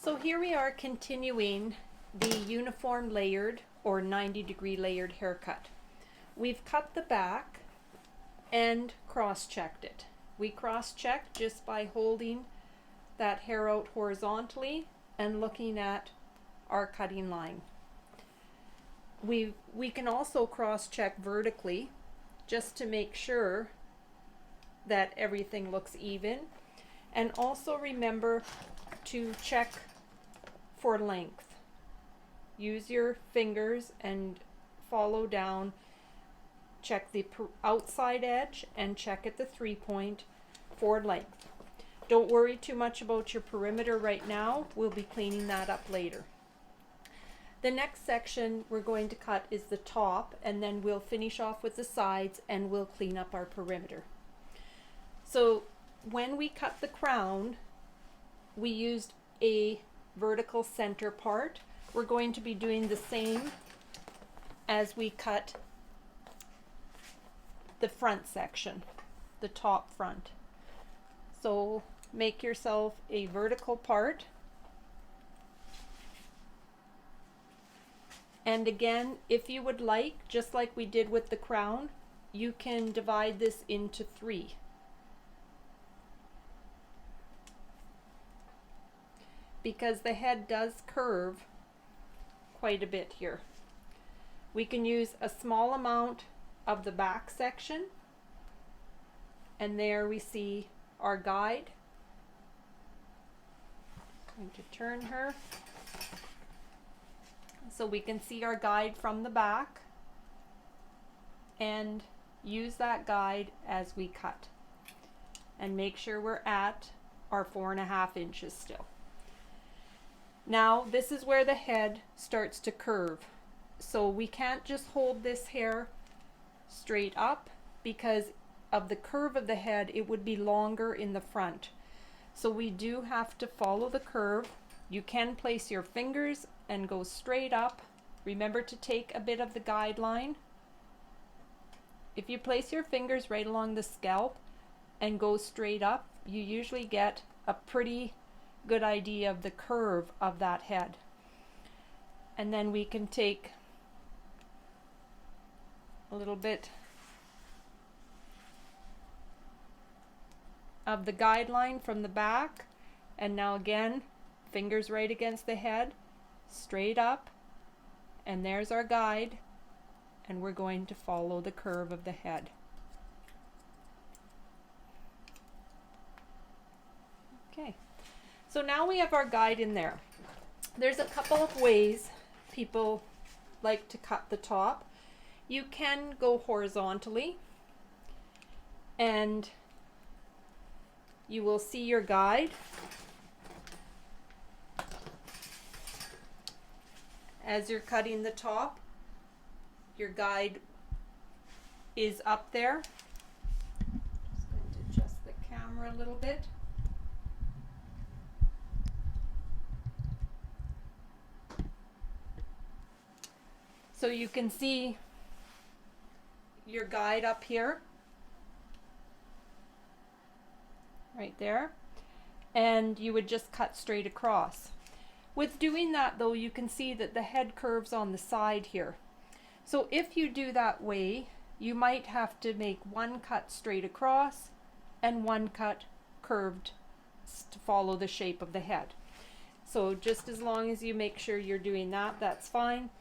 So here we are continuing the uniform layered or 90-degree layered haircut. We've cut the back and cross-checked it. We cross-checked just by holding that hair out horizontally and looking at our cutting line. We can also cross-check vertically just to make sure that everything looks even, and also remember to check for length. Use your fingers and follow down, check the outside edge and check at the 3-point for length. Don't worry too much about your perimeter right now, we'll be cleaning that up later. The next section we're going to cut is the top, and then we'll finish off with the sides and we'll clean up our perimeter. So when we cut the crown, we used a vertical center part. We're going to be doing the same as we cut the front section, the top front. So make yourself a vertical part. And again, if you would like, just like we did with the crown, you can divide this into 3. Because the head does curve quite a bit here. We can use a small amount of the back section, and there we see our guide. I'm going to turn her so we can see our guide from the back and use that guide as we cut, and make sure we're at our 4.5 inches still. Now this is where the head starts to curve, so we can't just hold this hair straight up because of the curve of the head. It would be longer in the front, so we do have to follow the curve. You can place your fingers and go straight up. Remember to take a bit of the guideline. If you place your fingers right along the scalp and go straight up, you usually get a pretty good idea of the curve of that head. And then we can take a little bit of the guideline from the back, and now again, fingers right against the head, straight up, and there's our guide, and we're going to follow the curve of the head. Okay. So now we have our guide in there. There's a couple of ways people like to cut the top. You can go horizontally, and you will see your guide. As you're cutting the top, your guide is up there. Just going to adjust the camera a little bit. So you can see your guide up here, right there, and you would just cut straight across. With doing that though, you can see that the head curves on the side here. So if you do that way, you might have to make one cut straight across and one cut curved to follow the shape of the head. So just as long as you make sure you're doing that, that's fine.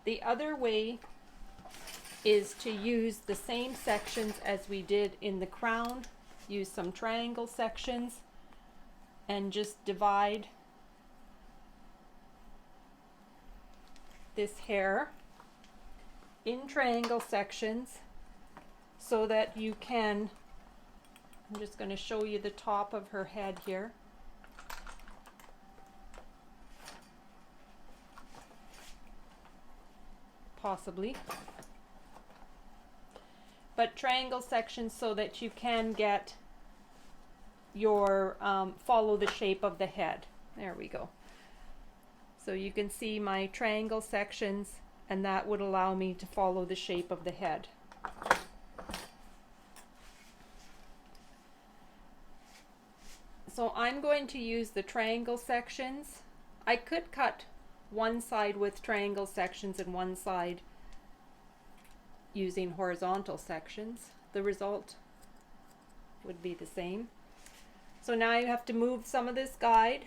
The other way is to use the same sections as we did in the crown. Use some triangle sections and just divide this hair in triangle sections so that you can, I'm just going to show you the top of her head here. Possibly, but triangle sections so that you can get your follow the shape of the head. There we go. So you can see my triangle sections, and that would allow me to follow the shape of the head. So I'm going to use the triangle sections I could cut one side with triangle sections and one side using horizontal sections. The result would be the same. So now you have to move some of this guide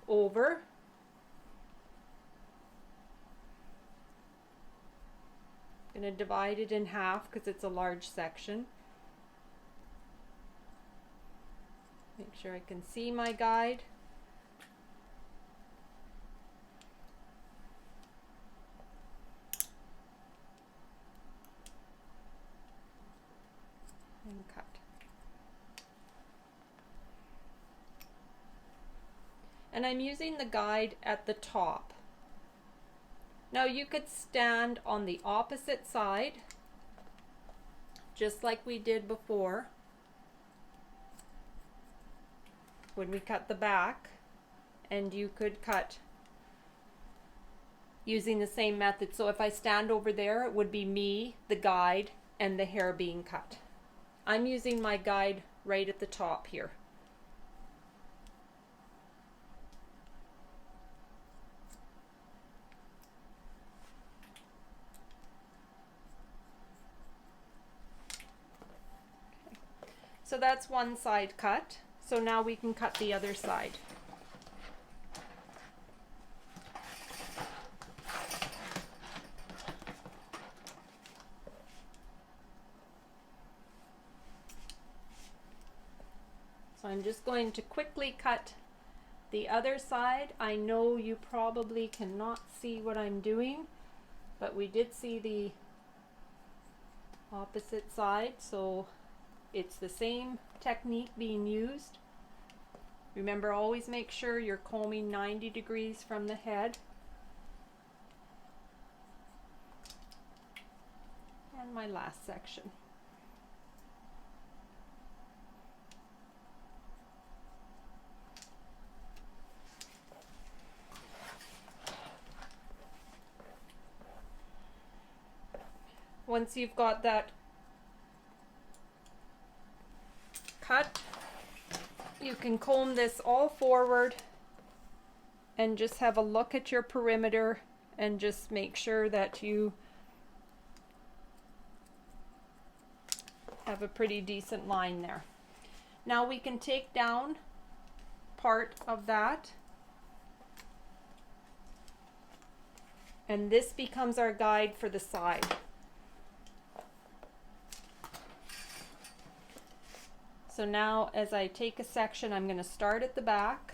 over. I'm going to divide it in half because it's a large section. Make sure I can see my guide. And cut. And I'm using the guide at the top. Now you could stand on the opposite side, just like we did before when we cut the back, and you could cut using the same method. So if I stand over there, it would be me, the guide, and the hair being cut. I'm using my guide right at the top here. So that's one side cut. So now we can cut the other side. So I'm just going to quickly cut the other side. I know you probably cannot see what I'm doing, but we did see the opposite side, so it's the same technique being used. Remember, always make sure you're combing 90 degrees from the head. And my last section. Once you've got that cut, you can comb this all forward and just have a look at your perimeter and just make sure that you have a pretty decent line there. Now we can take down part of that, and this becomes our guide for the side. So now as I take a section, I'm going to start at the back.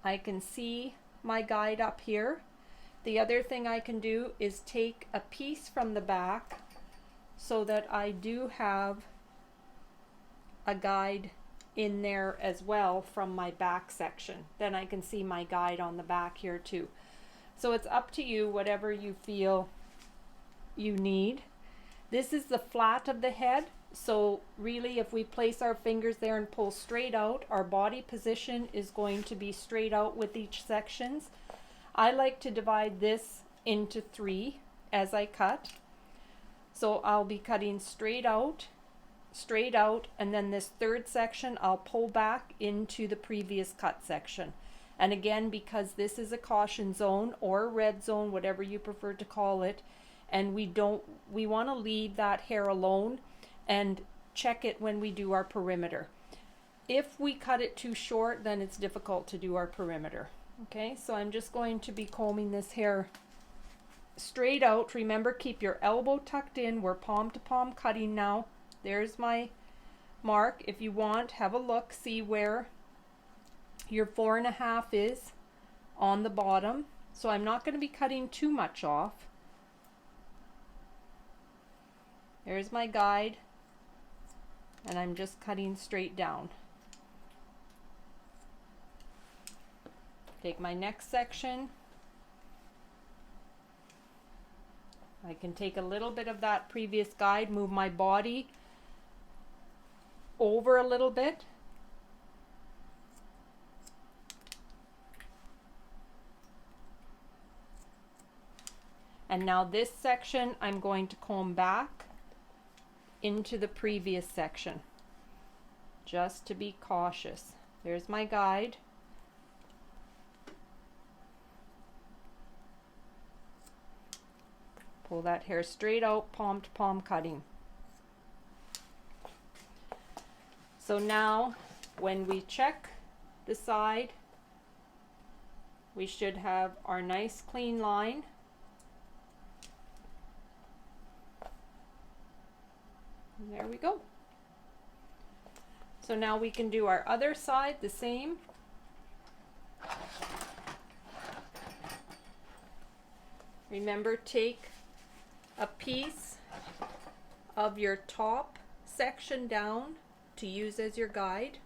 I can see my guide up here. The other thing I can do is take a piece from the back so that I do have a guide in there as well from my back section. Then I can see my guide on the back here too. So it's up to you, whatever you feel you need. This is the flat of the head, so really if we place our fingers there and pull straight out, our body position is going to be straight out with each sections. I like to divide this into 3 as I cut. So I'll be cutting straight out, and then this third section I'll pull back into the previous cut section. And again, because this is a caution zone or a red zone, whatever you prefer to call it, and we want to leave that hair alone and check it when we do our perimeter. If we cut it too short, then it's difficult to do our perimeter. Okay, so I'm just going to be combing this hair straight out. Remember, keep your elbow tucked in. We're palm to palm cutting now. There's my mark. If you want, have a look, see where your 4.5 is on the bottom. So I'm not going to be cutting too much off. There's my guide, and I'm just cutting straight down. Take my next section. I can take a little bit of that previous guide, move my body over a little bit. And now this section I'm going to comb back into the previous section. just to be cautious. There's my guide. Pull that hair straight out, palm to palm cutting. So now when we check the side, we should have our nice clean line. And there we go. So now we can do our other side the same. Remember, take a piece of your top section down to use as your guide.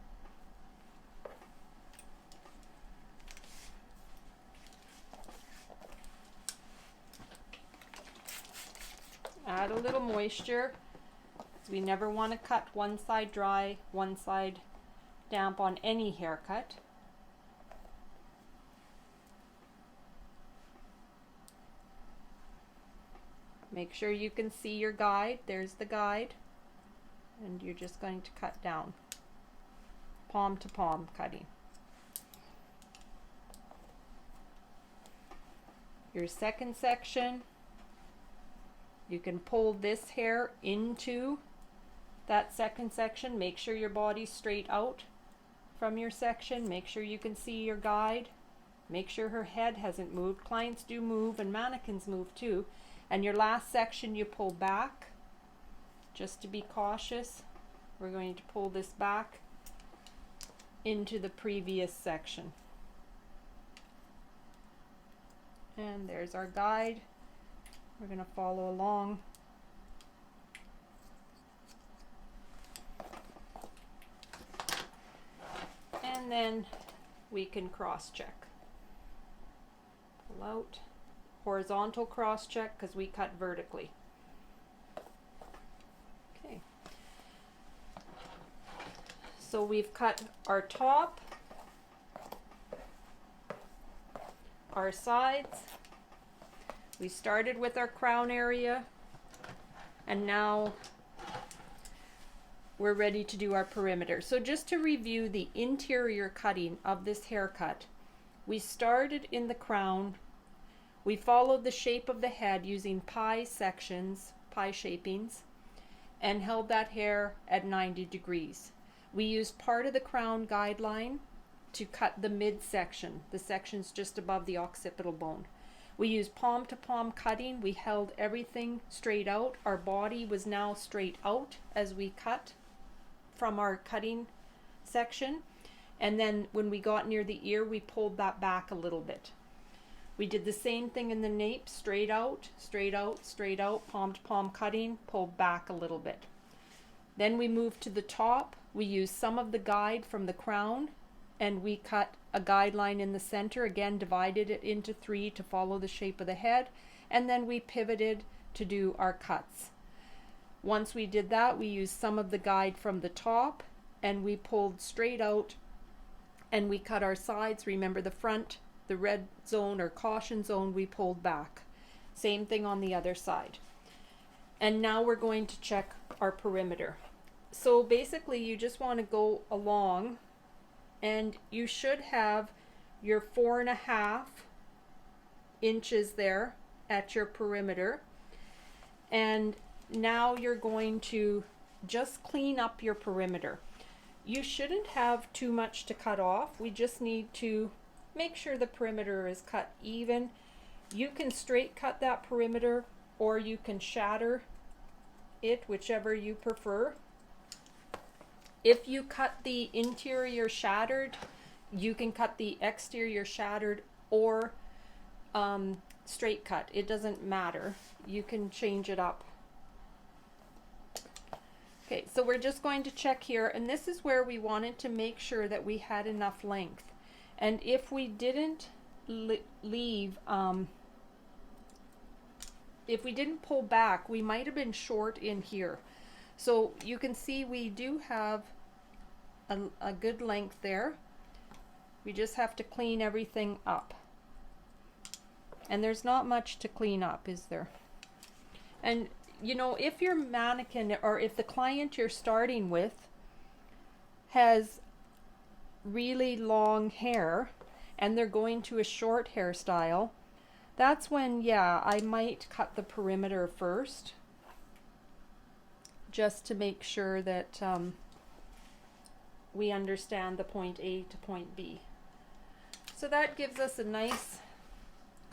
Add a little moisture. We never want to cut one side dry, one side damp on any haircut. Make sure you can see your guide. There's the guide. And you're just going to cut down. Palm to palm cutting. Your second section, you can pull this hair into that second section. Make sure your body's straight out from your section. Make sure you can see your guide. Make sure her head hasn't moved. Clients do move and mannequins move too. And your last section you pull back. Just to be cautious, we're going to pull this back into the previous section. And there's our guide. We're going to follow along. And then we can cross check. Pull out. Horizontal cross check because we cut vertically. Okay. So we've cut our top, our sides. We started with our crown area, and now we're ready to do our perimeter. So just to review the interior cutting of this haircut, we started in the crown. We followed the shape of the head using pie sections, pie shapings, and held that hair at 90 degrees. We used part of the crown guideline to cut the midsection, the sections just above the occipital bone. We used palm to palm cutting. We held everything straight out. Our body was now straight out as we cut from our cutting section. And then when we got near the ear, we pulled that back a little bit. We did the same thing in the nape, straight out, straight out, straight out, palm to palm cutting, pulled back a little bit. Then we moved to the top. We used some of the guide from the crown, and we cut a guideline in the center, again divided it into 3 to follow the shape of the head, and then we pivoted to do our cuts. Once we did that, we used some of the guide from the top, and we pulled straight out, and we cut our sides. Remember the front, the red zone or caution zone, we pulled back. Same thing on the other side. And now we're going to check our perimeter. So basically you just want to go along, and you should have your 4.5 inches there at your perimeter. And now you're going to just clean up your perimeter. You shouldn't have too much to cut off. We just need to make sure the perimeter is cut even. You can straight cut that perimeter, or you can shatter it, whichever you prefer. If you cut the interior shattered, you can cut the exterior shattered or straight cut. It doesn't matter. You can change it up. Okay, so we're just going to check here, and this is where we wanted to make sure that we had enough length. And if we didn't leave, if we didn't pull back, we might have been short in here. So you can see we do have a good length there. We just have to clean everything up. And there's not much to clean up, is there? And you know, if your mannequin or if the client you're starting with has really long hair and they're going to a short hairstyle, that's when, yeah, I might cut the perimeter first, just to make sure that we understand the point A to point B. So that gives us a nice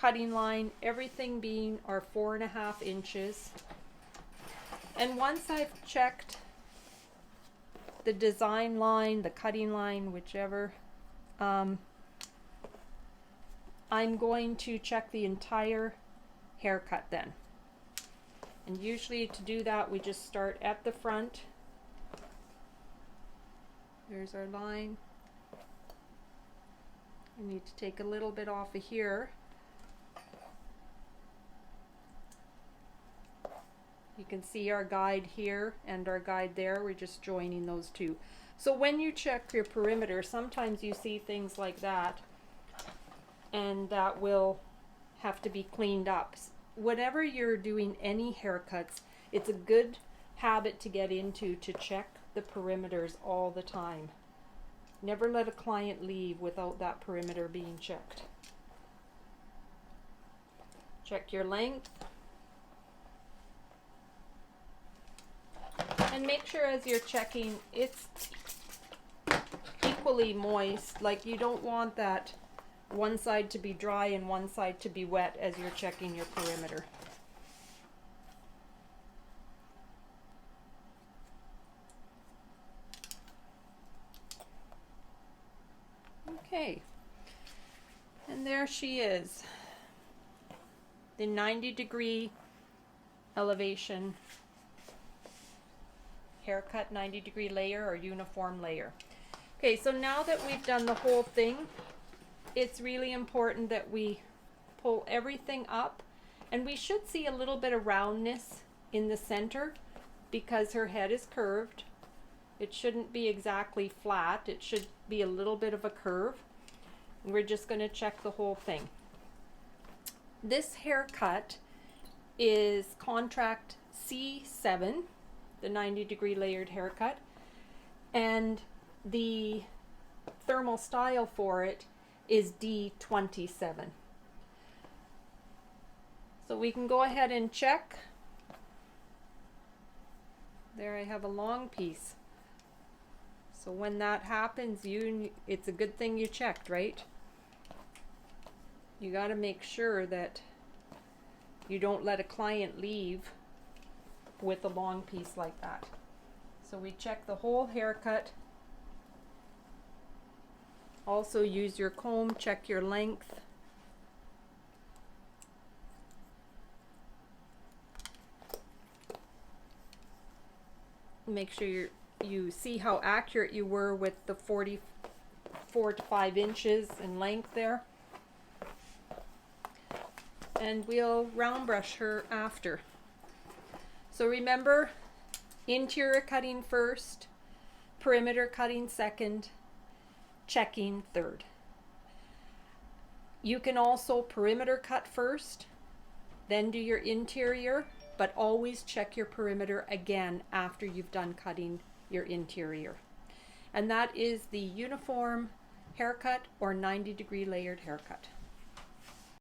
cutting line, everything being our 4.5 inches. And once I've checked the design line, the cutting line, whichever, I'm going to check the entire haircut then. And usually to do that, we just start at the front. There's our line. We need to take a little bit off of here. You can see our guide here and our guide there. We're just joining those two. So when you check your perimeter, sometimes you see things like that, and that will have to be cleaned up. Whenever you're doing any haircuts, it's a good habit to get into to check the perimeters all the time. Never let a client leave without that perimeter being checked. Check your length. And make sure as you're checking, it's equally moist. Like, you don't want that one side to be dry and one side to be wet as you're checking your perimeter. Okay, and there she is, the 90-degree elevation haircut, 90-degree layer or uniform layer. Okay, so now that we've done the whole thing, it's really important that we pull everything up, and we should see a little bit of roundness in the center because her head is curved. It shouldn't be exactly flat. It should be a little bit of a curve. And we're just going to check the whole thing. This haircut is Contract C.7, the 90-degree layered haircut, and the thermal style for it is D.27. So we can go ahead and check. There I have a long piece. So when that happens, it's a good thing you checked, right? You got to make sure that you don't let a client leave with a long piece like that. So we check the whole haircut. Also use your comb, check your length. Make sure you see how accurate you were with the 44 to 5 inches in length there. And we'll round brush her after. So remember, interior cutting first, perimeter cutting second, checking third. You can also perimeter cut first, then do your interior, but always check your perimeter again after you've done cutting your interior. And that is the uniform haircut or 90-degree layered haircut.